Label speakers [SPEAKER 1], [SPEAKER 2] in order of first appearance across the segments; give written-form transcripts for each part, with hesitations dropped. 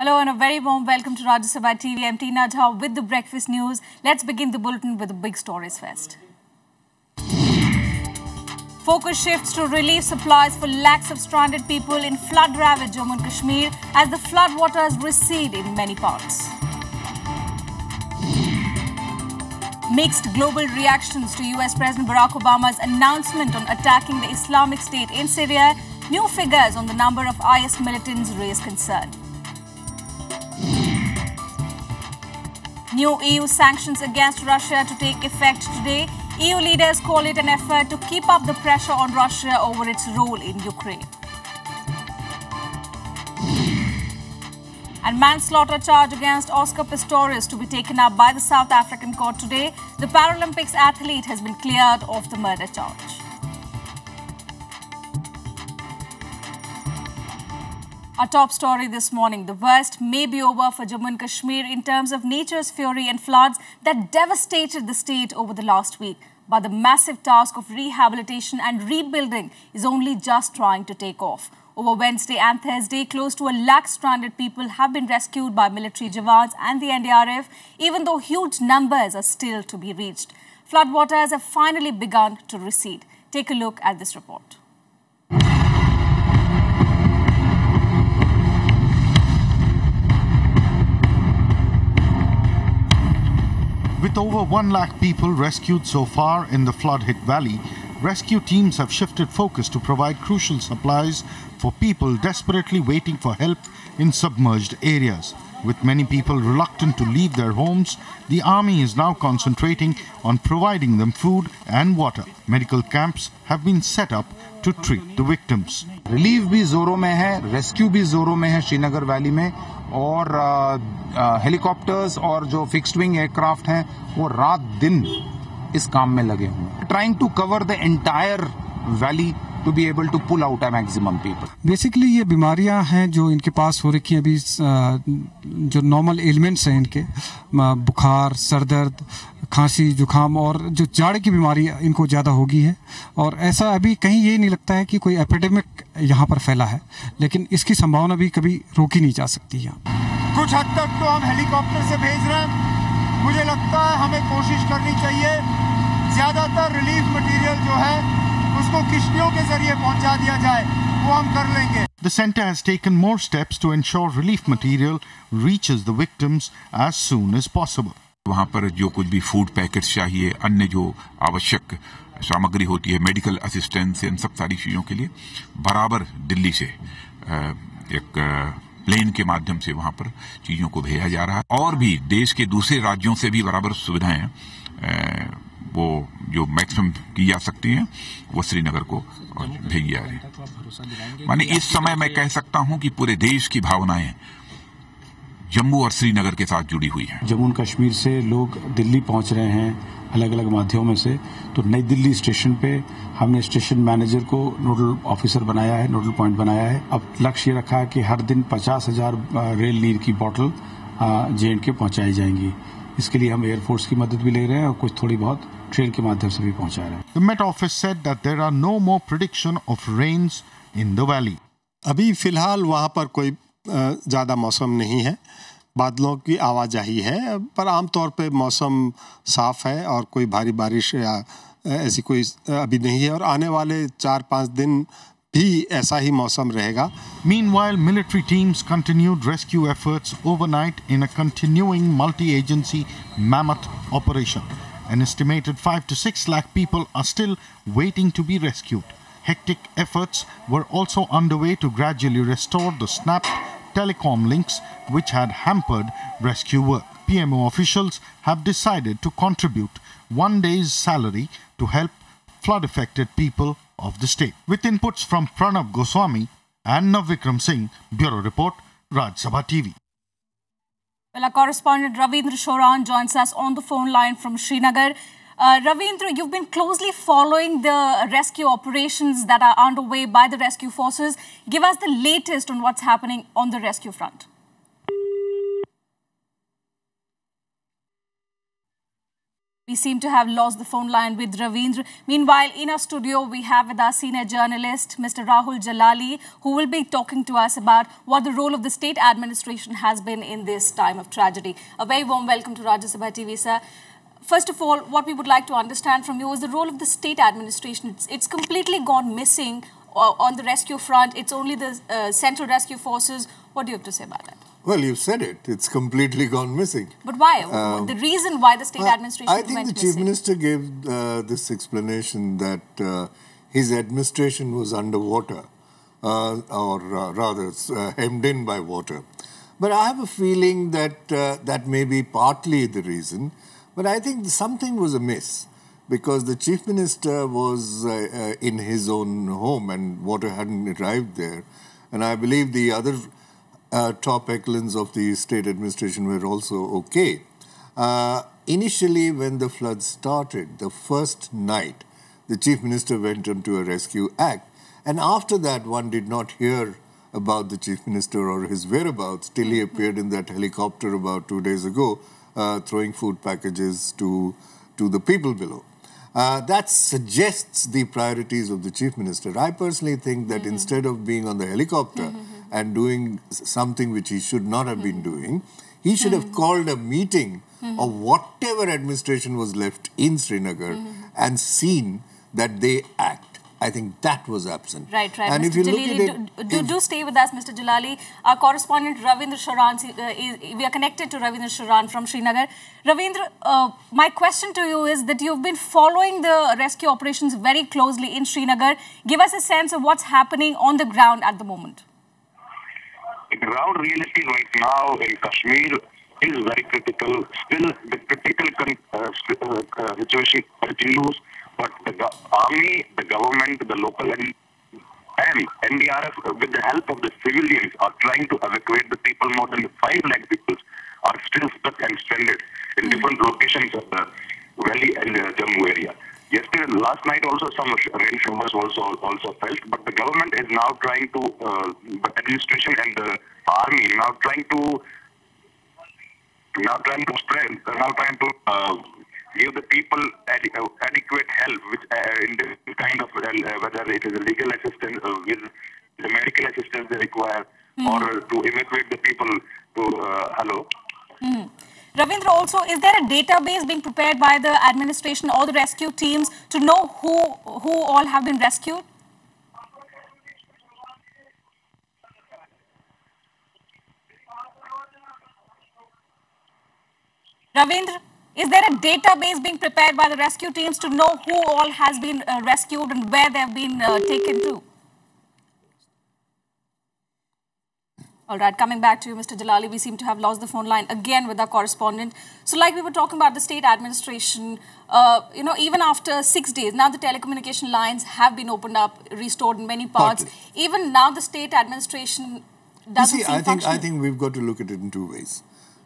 [SPEAKER 1] Hello and a very warm welcome to Rajya Sabha TV. I'm Tina Jha with the breakfast news. Let's begin the bulletin with the big stories first. Focus shifts to relief supplies for lakhs of stranded people in flood-ravaged Jammu and Kashmir as the flood waters recede in many parts. Mixed global reactions to US President Barack Obama's announcement on attacking the Islamic State in Syria. New figures on the number of IS militants raise concern. New EU sanctions against Russia to take effect today. EU leaders call it an effort to keep up the pressure on Russia over its role in Ukraine. And manslaughter charge against Oscar Pistorius to be taken up by the South African court today. The Paralympics athlete has been cleared of the murder charge. Our top story this morning, the worst may be over for Jammu and Kashmir in terms of nature's fury and floods that devastated the state over the last week. But the massive task of rehabilitation and rebuilding is only just trying to take off. Over Wednesday and Thursday, close to 1 lakh stranded people have been rescued by military jawans and the NDRF, even though huge numbers are still to be reached. Floodwaters have finally begun to recede. Take a look at this report.
[SPEAKER 2] With over 1 lakh people rescued so far in the flood-hit valley, rescue teams have shifted focus to provide crucial supplies for people desperately waiting for help in submerged areas. With many people reluctant to leave their homes, the army is now concentrating on providing them food and water. Medical camps have been set up to treat the victims.
[SPEAKER 3] Relief भी जोरों में है, rescue भी जोरों में है Srinagar valley में और हेलीकॉप्टर्स और जो फिक्स्ड विंग एयरक्राफ्ट हैं वो रात दिन इस काम में लगे हुए हैं. Trying to cover the entire valley to be able to pull out a maximum people.
[SPEAKER 4] Basically ये बीमारियां हैं जो इनके पास हो रखी हैं अभी, जो नॉर्मल एलिमेंट्स हैं इनके, बुखार, सरदर्द, खांसी, जुकाम और जो जाड़े की बीमारी इनको ज़्यादा होगी है. और ऐसा अभी कहीं ये नहीं लगता है कि कोई एपिडेमिक यहाँ पर फैला है, लेकिन इसकी संभावना भी कभी रोकी नहीं जा सकती यहाँ.
[SPEAKER 5] कुछ हद तक तो हम हेलीकॉप्टर से भेज रहे हैं. मुझे लगता है हमें कोशिश करनी चाहिए ज़्यादातर रिलीफ मटेरियल जो है उसको किश्तियों के जरिए पहुंचा दिया जाए, वो हम कर लेंगे.
[SPEAKER 2] The centre has taken more steps to ensure relief material reaches the victims as soon as possible.
[SPEAKER 6] वहाँ पर जो कुछ भी फूड पैकेट्स चाहिए, अन्य जो आवश्यक सामग्री होती है, मेडिकल असिस्टेंस, इन सब सारी चीज़ों के लिए बराबर दिल्ली से एक प्लेन के माध्यम से वहाँ पर चीज़ों को भेजा जा रहा है. और भी देश के दूसरे राज्यों से भी बराबर सुविधाएं वो जो मैक्सिमम की जा सकती हैं वो श्रीनगर को भेजी जा रही है. माने इस समय मैं कह सकता हूं कि पूरे देश की भावनाएं जम्मू और श्रीनगर के साथ जुड़ी हुई हैं.
[SPEAKER 7] जम्मू कश्मीर से लोग दिल्ली पहुंच रहे हैं अलग अलग माध्यमों से. तो नई दिल्ली स्टेशन पे हमने स्टेशन मैनेजर को नोडल ऑफिसर बनाया है, नोडल पॉइंट बनाया है. अब लक्ष्य रखा है कि हर दिन 50,000 रेल नीर की बोतल J&K पहुंचाई जाएंगी. इसके लिए हम एयरफोर्स की मदद भी ले रहे हैं और कुछ थोड़ी बहुत ट्रेन के माध्यम से भी पहुंचा रहे हैं.
[SPEAKER 2] The Met Office said that there are no more prediction of rains in the valley.
[SPEAKER 8] अभी फिलहाल वहाँ पर कोई ज़्यादा मौसम नहीं है, बादलों की आवाजाही है, पर आमतौर पे मौसम साफ है और कोई भारी बारिश या ऐसी कोई अभी नहीं है. और आने वाले 4-5 दिन भी ऐसा ही मौसम रहेगा.
[SPEAKER 2] Meanwhile, military teams continued rescue efforts overnight in a continuing multi-agency mammoth operation. An estimated 5 to 6 lakh people are still waiting to be rescued. Hectic efforts were also underway to gradually restore the snapped telecom links which had hampered rescue work. PMO officials have decided to contribute 1 day's salary to help flood-affected people of the state. With inputs from Pranav Goswami and Navvikram Singh, Bureau Report, Rajya Sabha TV.
[SPEAKER 1] Well, our correspondent Ravindra Shoran joins us on the phone line from Srinagar. Ravindra, you've been closely following the rescue operations that are underway by the rescue forces. Give us the latest on what's happening on the rescue front. We seem to have lost the phone line with Ravindra. Meanwhile, in our studio, we have with our senior journalist, Mr. Rahul Jalali, who will be talking to us about what the role of the state administration has been in this time of tragedy. A very warm welcome to Rajya Sabha TV, sir. First of all, what we would like to understand from you is the role of the state administration. It's completely gone missing on the rescue front. It's only the Central Rescue Forces. What do you have to say about that?
[SPEAKER 9] Well, you've said it. It's completely gone missing.
[SPEAKER 1] But why? The reason why the state administration
[SPEAKER 9] I think the Chief Minister gave this explanation that his administration was underwater, or rather hemmed in by water. But I have a feeling that that may be partly the reason. But I think something was amiss because the Chief Minister was in his own home and water hadn't arrived there. And I believe the other top echelons of the state administration were also okay. Initially, when the floods started, the first night, the Chief Minister went into a rescue act. And after that, one did not hear about the Chief Minister or his whereabouts till he appeared in that helicopter about 2 days ago, throwing food packages to the people below. That suggests the priorities of the Chief Minister. I personally think that instead of being on the helicopter and doing something which he should not have been doing, he should have called a meeting of whatever administration was left in Srinagar and seen that they act. I think that was absent.
[SPEAKER 1] Right.
[SPEAKER 9] And
[SPEAKER 1] Mr.
[SPEAKER 9] if you look
[SPEAKER 1] Jalali,
[SPEAKER 9] at it,
[SPEAKER 1] do stay with us, Mr. Jalali. Our correspondent Ravindra Sharan, we are connected to Ravindra Sharan from Srinagar. Ravindra, my question to you is that you've been following the rescue operations very closely in Srinagar. Give us a sense of what's happening on the ground at the moment.
[SPEAKER 10] The ground reality right now in Kashmir is very critical. Still, the critical situation continues. But the army, the government, the local and NDRF, with the help of the civilians, are trying to evacuate the people. More than 5 lakh people are still stuck and stranded in different locations of the valley and the Jammu area. Last night also some rain showers also felt, but the government is now trying to, the administration and the army now trying to give the people adequate help, which in the kind of whether it is a legal assistance, with the medical assistance they require, or to evacuate the people to hello.
[SPEAKER 1] Ravindra, also, is there a database being prepared by the administration or the rescue teams to know who all have been rescued? Ravindra, is there a database being prepared by the rescue teams to know who all has been rescued and where they have been taken to? All right, coming back to you, Mr. Jalali, we seem to have lost the phone line again with our correspondent. So like we were talking about the state administration, even after 6 days, now the telecommunication lines have been opened up, restored in many parts. Even now the state administration doesn't seem functional.
[SPEAKER 9] I think we've got to look at it in 2 ways.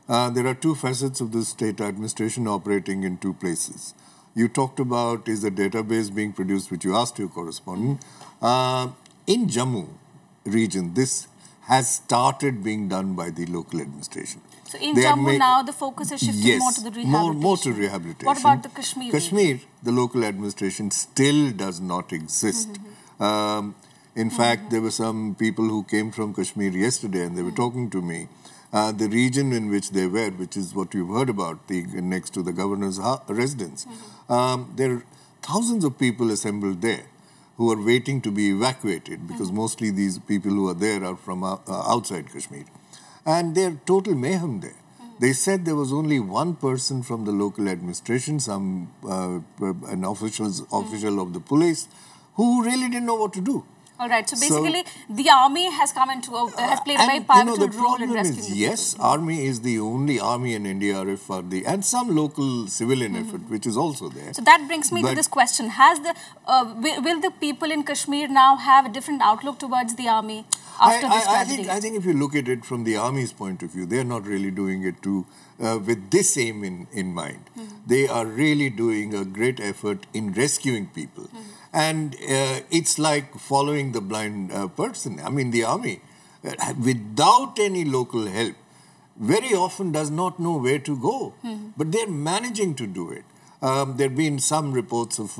[SPEAKER 9] There are 2 facets of the state administration operating in 2 places. You talked about is the database being produced, which you asked your correspondent. In Jammu region, this has started being done by the local administration.
[SPEAKER 1] So in Jammu now, the focus is shifting more to the rehabilitation.
[SPEAKER 9] More to rehabilitation.
[SPEAKER 1] What about the Kashmir?
[SPEAKER 9] Kashmir, the local administration still does not exist. In fact, there were some people who came from Kashmir yesterday and they were talking to me. The region in which they were, which is what you've heard about, next to the governor's residence, there are thousands of people assembled there who are waiting to be evacuated because mostly these people who are there are from outside Kashmir. And they're total mayhem there. They said there was only one person from the local administration, an official of the police, who really didn't know what to do.
[SPEAKER 1] All right. So basically, the army has come into has played a very pivotal role in rescuing the
[SPEAKER 9] yes, army is the only army and NDRF are and some local civilian effort, which is also there.
[SPEAKER 1] So that brings me to this question: Has the will the people in Kashmir now have a different outlook towards the army after this tragedy?
[SPEAKER 9] I think if you look at it from the army's point of view, they are not really doing it with this aim in mind. They are really doing a great effort in rescuing people. And it's like following the blind person. I mean, the army, without any local help, very often does not know where to go. But they're managing to do it. There have been some reports of,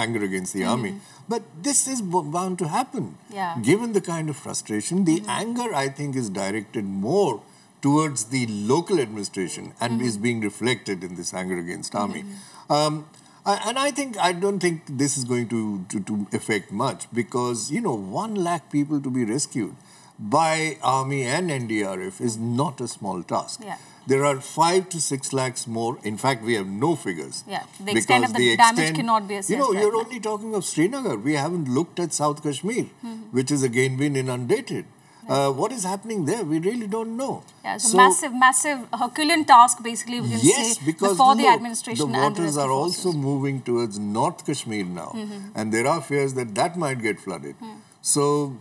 [SPEAKER 9] anger against the army. But this is bound to happen.
[SPEAKER 1] Yeah.
[SPEAKER 9] Given the kind of frustration, the anger, I think, is directed more towards the local administration and is being reflected in this anger against army. And I don't think this is going to affect much because, 1 lakh people to be rescued by army and NDRF is not a small task.
[SPEAKER 1] Yeah.
[SPEAKER 9] There are 5 to 6 lakhs more. In fact, we have no figures.
[SPEAKER 1] Yeah, the extent of the damage cannot be assessed.
[SPEAKER 9] You're only talking of Srinagar. We haven't looked at South Kashmir, which has again been inundated. What is happening there? We really don't know.
[SPEAKER 1] Yeah, it's a massive Herculean task, basically, we can say,
[SPEAKER 9] because
[SPEAKER 1] before the administration
[SPEAKER 9] the
[SPEAKER 1] and the
[SPEAKER 9] waters are
[SPEAKER 1] forces.
[SPEAKER 9] also moving towards North Kashmir now. And there are fears that might get flooded. So,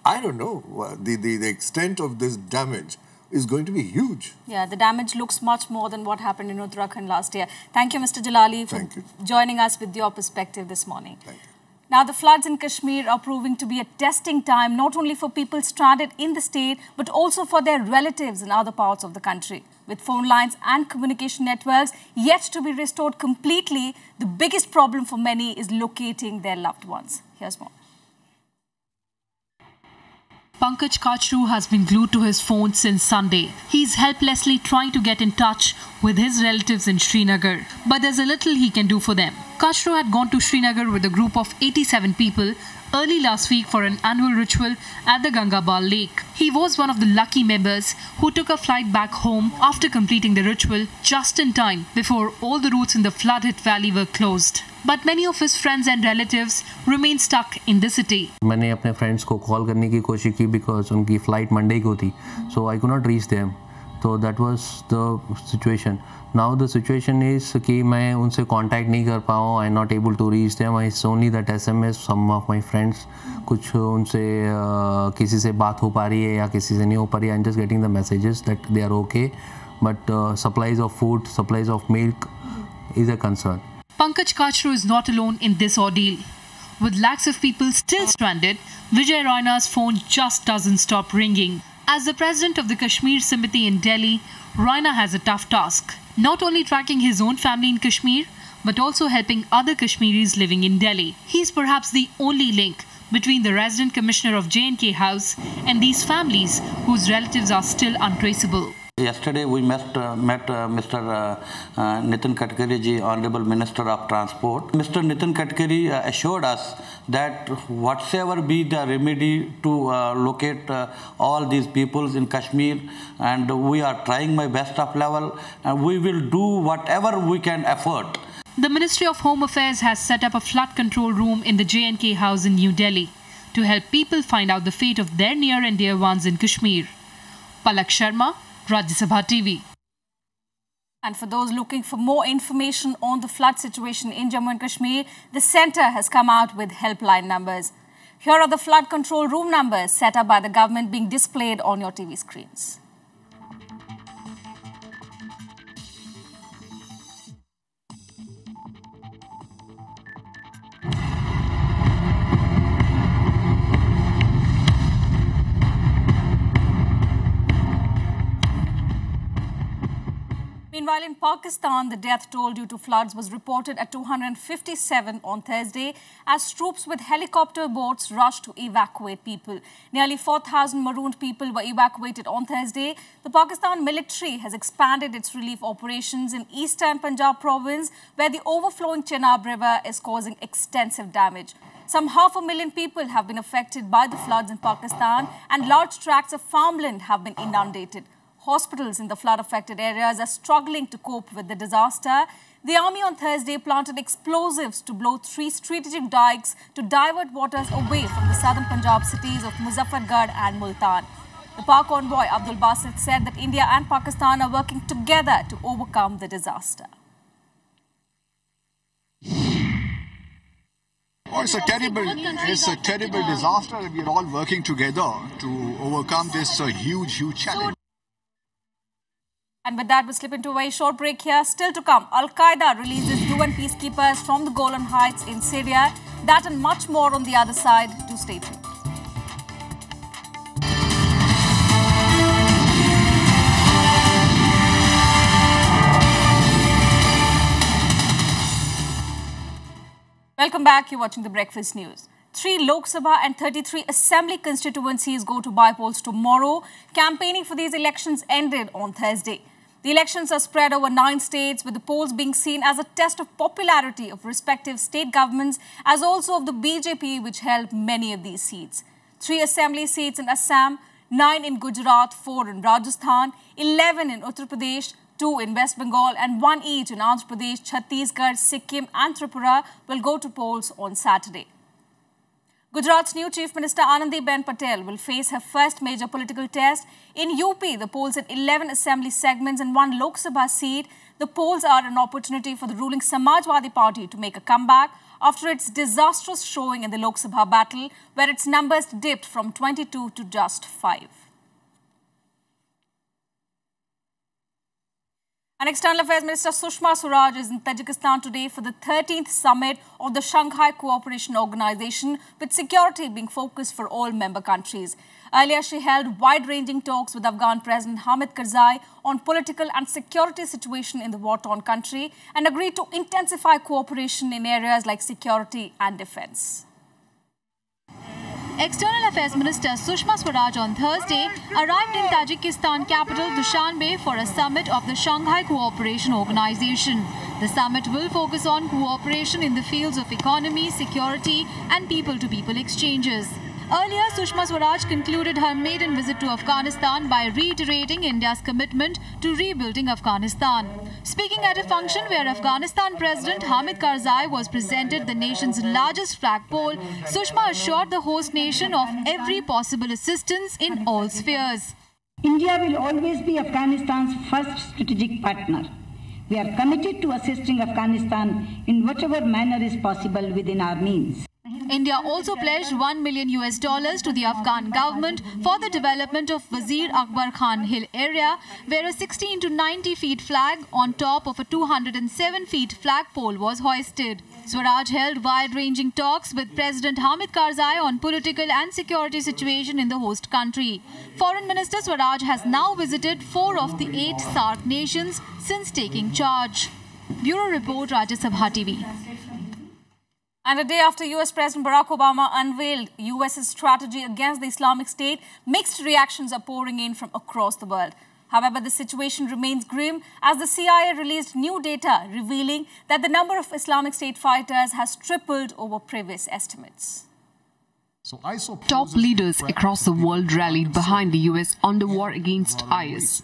[SPEAKER 9] I don't know. The extent of this damage is going to be huge.
[SPEAKER 1] Yeah, the damage looks much more than what happened in Uttarakhand last year. Thank you, Mr. Jalali, for joining us with your perspective this morning.
[SPEAKER 9] Thank you.
[SPEAKER 1] Now, the floods in Kashmir are proving to be a testing time, not only for people stranded in the state, but also for their relatives in other parts of the country. With phone lines and communication networks yet to be restored completely, the biggest problem for many is locating their loved ones. Here's more.
[SPEAKER 11] Pankaj Kachru has been glued to his phone since Sunday. He's helplessly trying to get in touch with his relatives in Srinagar, but there's a little he can do for them. Kachru had gone to Srinagar with a group of 87 people early last week for an annual ritual at the Gangabal lake. He was one of the lucky members who took a flight back home after completing the ritual just in time before all the routes in the flood-hit valley were closed. But many of his friends and relatives remain stuck in the city.
[SPEAKER 12] मैंने अपने friends को call करने की कोशिश की because उनकी flight Monday को थी, so I could not reach them. So that was the situation. Now the situation is कि मैं उनसे contact नहीं कर पाऊँ. I'm not able to reach them. It's only that SMS. Some of my friends कुछ उनसे किसी से बात हो पा रही है या किसी से नहीं हो पा रही है. I'm just getting the messages that they are okay, but supplies of food, supplies of milk is a concern.
[SPEAKER 11] Pankaj Kachru is not alone in this ordeal. With lakhs of people still stranded, Vijay Raina's phone just doesn't stop ringing. As the president of the Kashmir Samiti in Delhi, Raina has a tough task. Not only tracking his own family in Kashmir, but also helping other Kashmiris living in Delhi. He's perhaps the only link between the resident commissioner of J&K House and these families whose relatives are still untraceable.
[SPEAKER 13] Yesterday we met Mr. Nitin Gadkari ji, Honorable Minister of Transport. Mr. Nitin Gadkari assured us that whatsoever be the remedy to locate all these peoples in Kashmir, and we are trying my best of level, and we will do whatever we can afford.
[SPEAKER 11] The Ministry of Home Affairs has set up a flood control room in the J&K House in New Delhi to help people find out the fate of their near and dear ones in Kashmir. Palak Sharma, Rajya TV.
[SPEAKER 1] And for those looking for more information on the flood situation in Jammu and Kashmir, the centre has come out with helpline numbers. Here are the flood control room numbers set up by the government being displayed on your TV screens. Meanwhile, in Pakistan, the death toll due to floods was reported at 257 on Thursday as troops with helicopter boats rushed to evacuate people. Nearly 4,000 marooned people were evacuated on Thursday. The Pakistan military has expanded its relief operations in eastern Punjab province, where the overflowing Chenab River is causing extensive damage. Some 500,000 people have been affected by the floods in Pakistan, and large tracts of farmland have been inundated. Hospitals in the flood-affected areas are struggling to cope with the disaster. The army on Thursday planted explosives to blow 3 strategic dikes to divert waters away from the southern Punjab cities of Muzaffargarh and Multan. The Pak envoy Abdul Basit said that India and Pakistan are working together to overcome the disaster.
[SPEAKER 14] Oh, it's a terrible disaster, and we're all working together to overcome this huge challenge.
[SPEAKER 1] And with that, we slip into a very short break here. Still to come, Al-Qaeda releases UN peacekeepers from the Golan Heights in Syria. That and much more on the other side. Do stay tuned. Welcome back. You're watching the Breakfast News. 3 Lok Sabha and 33 Assembly constituencies go to by-polls tomorrow. Campaigning for these elections ended on Thursday. The elections are spread over 9 states, with the polls being seen as a test of popularity of respective state governments, as also of the BJP, which held many of these seats. 3 assembly seats in Assam, 9 in Gujarat, 4 in Rajasthan, 11 in Uttar Pradesh, 2 in West Bengal and 1 each in Andhra Pradesh, Chhattisgarh, Sikkim and Tripura will go to polls on Saturday. Gujarat's new Chief Minister Anandiben Patel will face her first major political test. In UP, the polls at 11 assembly segments and 1 Lok Sabha seat. The polls are an opportunity for the ruling Samajwadi Party to make a comeback after its disastrous showing in the Lok Sabha battle, where its numbers dipped from 22 to just 5. And External Affairs Minister Sushma Swaraj is in Tajikistan today for the 13th summit of the Shanghai Cooperation Organization, with security being focused for all member countries. Earlier, she held wide-ranging talks with Afghan President Hamid Karzai on political and security situation in the war-torn country and agreed to intensify cooperation in areas like security and defense.
[SPEAKER 11] External Affairs Minister Sushma Swaraj on Thursday arrived in Tajikistan capital Dushanbe for a summit of the Shanghai Cooperation Organization. The summit will focus on cooperation in the fields of economy, security and people-to-people exchanges. Earlier, Sushma Swaraj concluded her maiden visit to Afghanistan by reiterating India's commitment to rebuilding Afghanistan. Speaking at a function where Afghanistan President Hamid Karzai was presented the nation's largest flagpole, Sushma assured the host nation of every possible assistance in all spheres.
[SPEAKER 15] India will always be Afghanistan's first strategic partner. We are committed to assisting Afghanistan in whatever manner is possible within our means.
[SPEAKER 11] India also pledged $1 million to the Afghan government for the development of Wazir Akbar Khan Hill area, where a 16 to 90 feet flag on top of a 207 feet flagpole was hoisted. Swaraj held wide-ranging talks with President Hamid Karzai on political and security situation in the host country. Foreign Minister Swaraj has now visited 4 of the 8 SAARC nations since taking charge. Bureau Report, Rajya Sabha TV.
[SPEAKER 1] And a day after US President Barack Obama unveiled US's strategy against the Islamic State, mixed reactions are pouring in from across the world. However, the situation remains grim as the CIA released new data revealing that the number of Islamic State fighters has tripled over previous estimates.
[SPEAKER 16] Top leaders across the world rallied behind the US on the war against IS.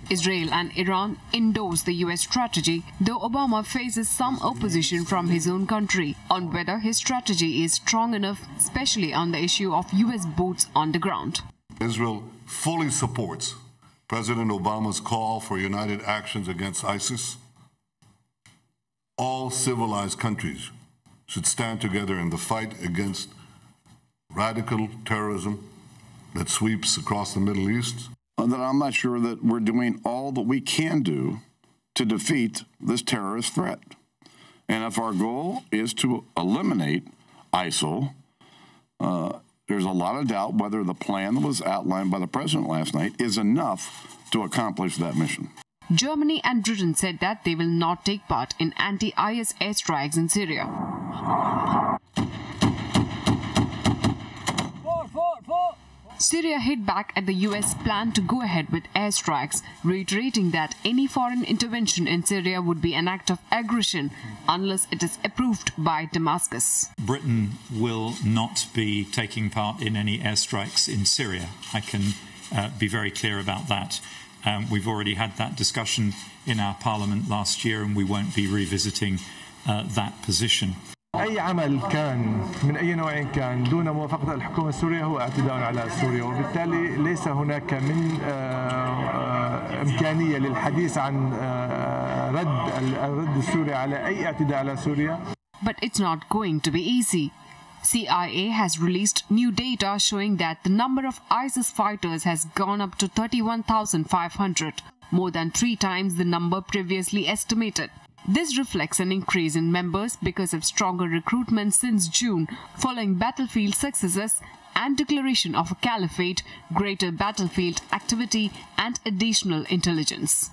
[SPEAKER 16] Israel and Iran endorsed the US strategy, though Obama faces some opposition from his own country on whether his strategy is strong enough, especially on the issue of US boots on the ground.
[SPEAKER 17] Israel fully supports President Obama's call for united actions against ISIS. All civilized countries should stand together in the fight against radical terrorism that sweeps across the Middle East.
[SPEAKER 18] That I'm not sure that we're doing all that we can do to defeat this terrorist threat. And if our goal is to eliminate ISIL, there's a lot of doubt whether the plan that was outlined by the president last night is enough to accomplish that mission.
[SPEAKER 16] Germany and Britain said that they will not take part in anti-IS airstrikes in Syria. Syria hit back at the US plan to go ahead with airstrikes, reiterating that any foreign intervention in Syria would be an act of aggression unless it is approved by Damascus.
[SPEAKER 19] Britain will not be taking part in any airstrikes in Syria. I can be very clear about that. We've already had that discussion in our parliament last year, and we won't be revisiting that position.
[SPEAKER 20] أي عمل كان من أي نوع كان دون موافقة الحكومة السورية هو اعتداء على سوريا، وبالتالي ليس هناك من إمكانية للحديث عن الرد السوري على أي اعتداء على سوريا.
[SPEAKER 16] But it's not going to be easy. CIA has released new data showing that the number of ISIS fighters has gone up to 31,500, more than 3 times the number previously estimated. This reflects an increase in members because of stronger recruitment since June, following battlefield successes and declaration of a caliphate, greater battlefield activity and additional intelligence.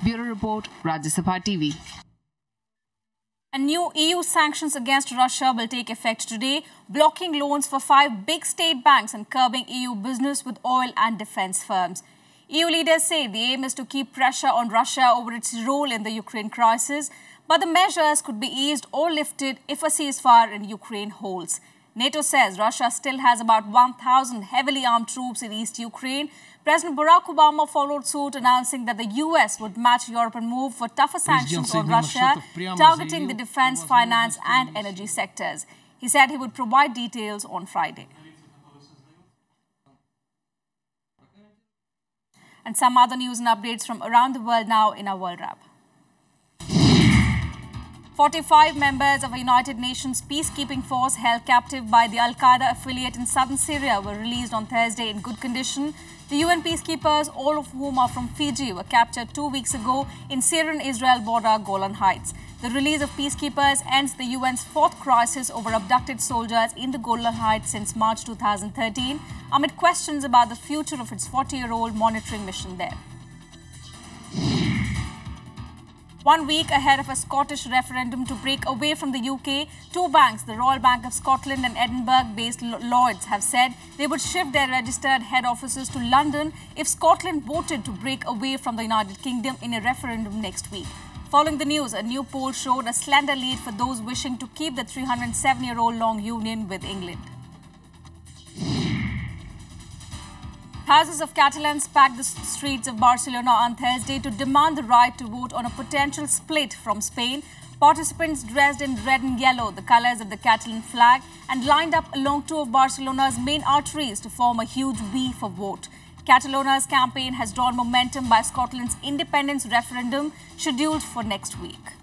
[SPEAKER 16] Bureau Report, Rajya Sabha TV.
[SPEAKER 1] And new EU sanctions against Russia will take effect today, blocking loans for 5 big state banks and curbing EU business with oil and defense firms. EU leaders say the aim is to keep pressure on Russia over its role in the Ukraine crisis, but the measures could be eased or lifted if a ceasefire in Ukraine holds. NATO says Russia still has about 1,000 heavily armed troops in East Ukraine. President Barack Obama followed suit, announcing that the US would match European move for tougher sanctions on Russia, targeting the defense, finance and energy sectors. He said he would provide details on Friday. And some other news and updates from around the world now in our World Wrap. 45 members of a United Nations peacekeeping force held captive by the Al-Qaeda affiliate in southern Syria were released on Thursday in good condition. The UN peacekeepers, all of whom are from Fiji, were captured 2 weeks ago in Syrian-Israel border Golan Heights. The release of peacekeepers ends the UN's 4th crisis over abducted soldiers in the Golan Heights since March 2013, amid questions about the future of its 40-year-old monitoring mission there. 1 week ahead of a Scottish referendum to break away from the UK, 2 banks, the Royal Bank of Scotland and Edinburgh-based Lloyds, have said they would shift their registered head offices to London if Scotland voted to break away from the United Kingdom in a referendum next week. Following the news, a new poll showed a slender lead for those wishing to keep the 307-year-old-long union with England. Thousands of Catalans packed the streets of Barcelona on Thursday to demand the right to vote on a potential split from Spain. Participants dressed in red and yellow, the colours of the Catalan flag, and lined up along 2 of Barcelona's main arteries to form a huge V for vote. Catalonia's campaign has drawn momentum by Scotland's independence referendum scheduled for next week.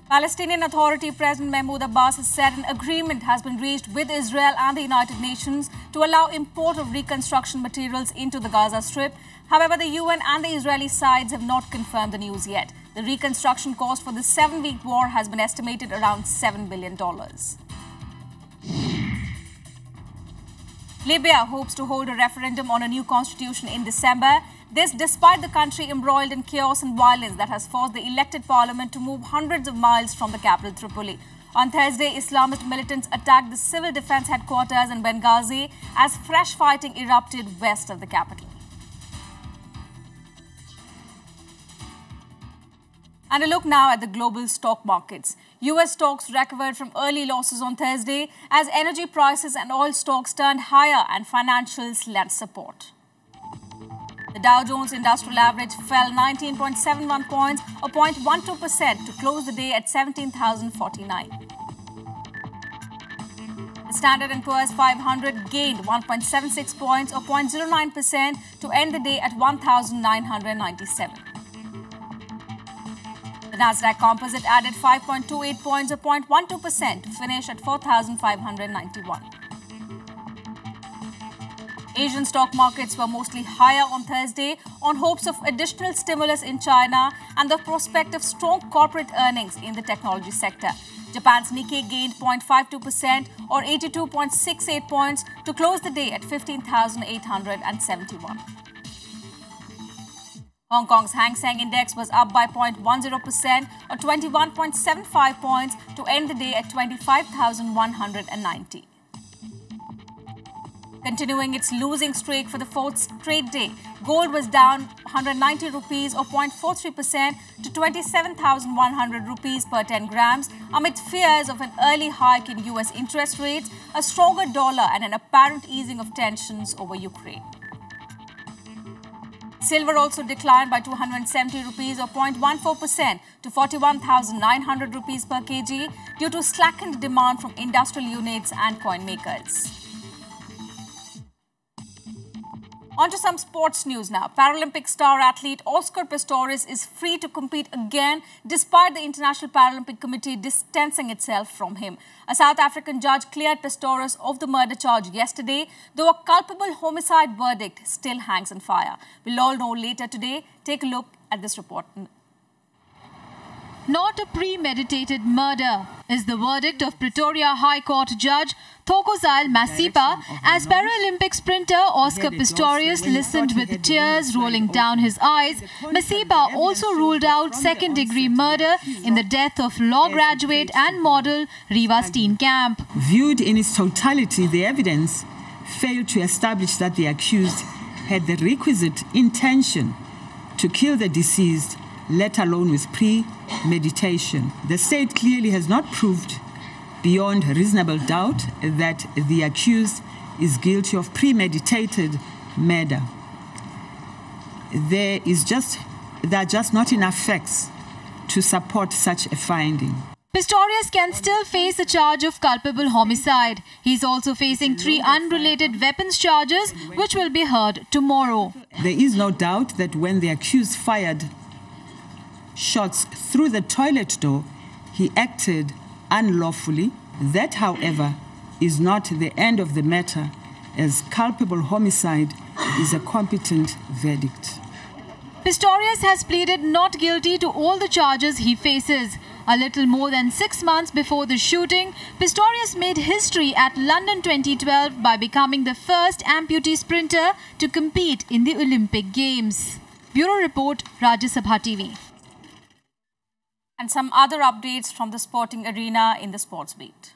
[SPEAKER 1] Palestinian Authority President Mahmoud Abbas has said an agreement has been reached with Israel and the United Nations to allow import of reconstruction materials into the Gaza Strip. However, the UN and the Israeli sides have not confirmed the news yet. The reconstruction cost for the 7-week war has been estimated around $7 billion. Libya hopes to hold a referendum on a new constitution in December. This despite the country embroiled in chaos and violence that has forced the elected parliament to move hundreds of miles from the capital Tripoli. On Thursday, Islamist militants attacked the civil defense headquarters in Benghazi as fresh fighting erupted west of the capital. And a look now at the global stock markets. US stocks recovered from early losses on Thursday as energy prices and oil stocks turned higher and financials lent support. The Dow Jones Industrial Average fell 19.71 points or 0.12% to close the day at 17,049. The Standard & Poor's 500 gained 1.76 points or 0.09% to end the day at 1,997. The Nasdaq Composite added 5.28 points or 0.12% to finish at 4,591. Asian stock markets were mostly higher on Thursday on hopes of additional stimulus in China and the prospect of strong corporate earnings in the technology sector. Japan's Nikkei gained 0.52% or 82.68 points to close the day at 15,871. Hong Kong's Hang Seng Index was up by 0.10% or 21.75 points to end the day at 25,190. Continuing its losing streak for the 4th straight day, gold was down 190 rupees or 0.43% to 27,100 rupees per 10 grams amid fears of an early hike in US interest rates, a stronger dollar and an apparent easing of tensions over Ukraine. Silver also declined by 270 rupees or 0.14% to 41,900 rupees per kg due to slackened demand from industrial units and coin makers. On to some sports news now. Paralympic star athlete Oscar Pistorius is free to compete again despite the International Paralympic Committee distancing itself from him. A South African judge cleared Pistorius of the murder charge yesterday, though a culpable homicide verdict still hangs on fire. We'll all know later today. Take a look at this report.
[SPEAKER 11] not a premeditated murder, is the verdict of Pretoria High Court Judge Thokozile Masipa as Paralympic sprinter Oscar Pistorius listened with tears rolling down his eyes. Masipa also ruled out second-degree murder in the death of law graduate and model Riva Steenkamp.
[SPEAKER 21] Viewed in its totality, the evidence failed to establish that the accused had the requisite intention to kill the deceased, let alone with premeditation. The state clearly has not proved beyond reasonable doubt that the accused is guilty of premeditated murder. There are just not enough facts to support such a finding.
[SPEAKER 11] Pistorius can still face a charge of culpable homicide. He is also facing 3 unrelated weapons charges, which will be heard tomorrow.
[SPEAKER 21] There is no doubt that when the accused fired shots through the toilet door, he acted unlawfully. That, however, is not the end of the matter, as culpable homicide is a competent verdict.
[SPEAKER 11] Pistorius has pleaded not guilty to all the charges he faces. A little more than 6 months before the shooting, Pistorius made history at London 2012 by becoming the first amputee sprinter to compete in the Olympic Games. Bureau Report, Rajya Sabha TV.
[SPEAKER 1] And some other updates from the sporting arena in the sports beat.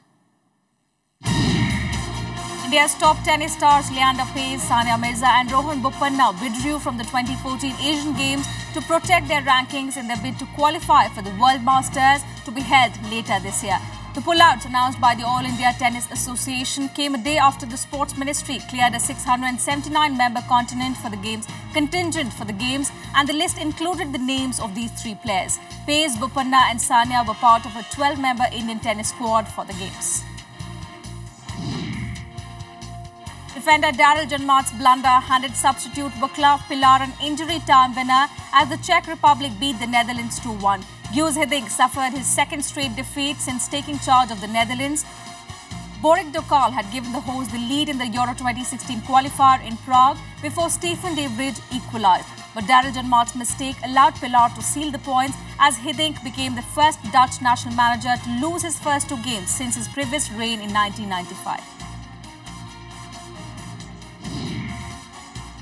[SPEAKER 1] India's top tennis stars Leander Paes, Sania Mirza and Rohan Bopanna withdrew from the 2014 Asian Games to protect their rankings in their bid to qualify for the World Masters to be held later this year. The pullouts announced by the All India Tennis Association came a day after the Sports Ministry cleared a 679-member contingent for the Games, and the list included the names of these 3 players. Paes, Bopanna and Sania were part of a 12-member Indian tennis squad for the Games. Defender Daryl Janmat's blunder handed substitute Vaclav Pilar an injury time winner as the Czech Republic beat the Netherlands 2-1. Guus Hiddink suffered his second straight defeat since taking charge of the Netherlands. Borek Dokal had given the hosts the lead in the Euro 2016 qualifier in Prague before Stefan de Vrij equalised. But Daryl Janmat's mistake allowed Pilar to seal the points as Hiddink became the first Dutch national manager to lose his first 2 games since his previous reign in 1995.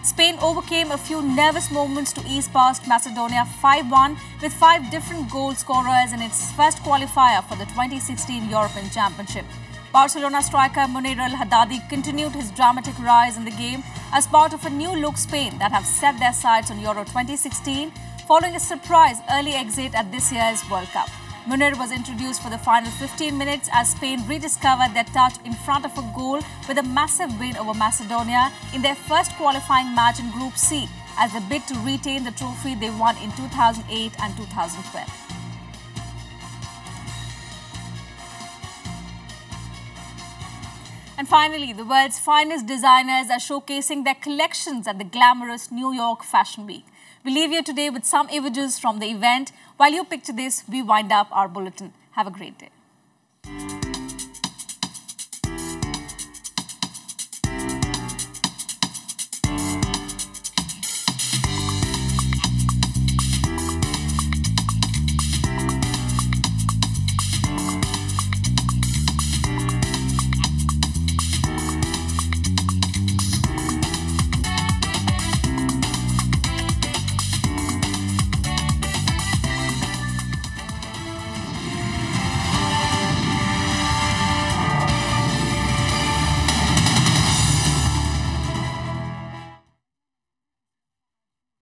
[SPEAKER 1] Spain overcame a few nervous moments to ease past Macedonia 5-1 with 5 different goal scorers in its first qualifier for the 2016 European Championship. Barcelona striker Munir al-Haddadi continued his dramatic rise in the game as part of a new-look Spain that have set their sights on Euro 2016 following a surprise early exit at this year's World Cup. Munir was introduced for the final 15 minutes as Spain rediscovered their touch in front of a goal with a massive win over Macedonia in their first qualifying match in Group C as a bid to retain the trophy they won in 2008 and 2012. And finally, the world's finest designers are showcasing their collections at the glamorous New York Fashion Week. We leave you today with some images from the event. While you picture this, we wind up our bulletin. Have a great day.